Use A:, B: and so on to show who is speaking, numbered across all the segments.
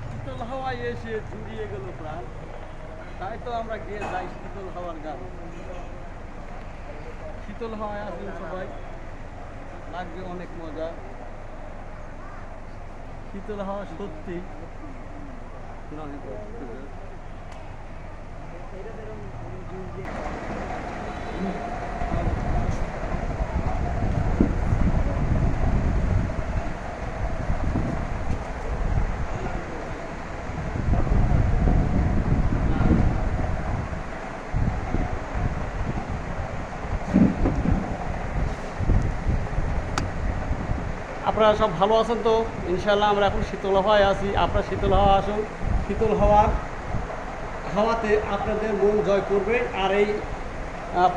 A: শীতল হাওয়ায় এসে জুড়িয়ে গেল প্রাণ, তাই তো আমরা গিয়ে যাই শীতল হাওয়ার গান। শীতল হাওয়ায় আসবেন সবাই, লাগবে অনেক মজা। শীতল হাওয়া সত্যি আপনারা সব ভালো আছেন তো? ইনশাআল্লাহ আমরা এখন শীতল হাওয়ায় আছি। আপনারা শীতল হাওয়া আসুন, শীতল হাওয়াতে আপনাদের মন জয় করবে। আর এই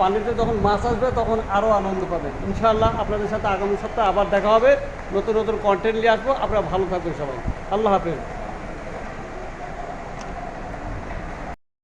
A: পানিতে যখন মাছ আসবে তখন আরও আনন্দ পাবেন। ইনশাআল্লাহ আপনাদের সাথে আগামী সপ্তাহে আবার দেখা হবে, নতুন নতুন কন্টেন্ট নিয়ে আসবো। আপনারা ভালো থাকবেন সবাই। আল্লাহ হাফেজ।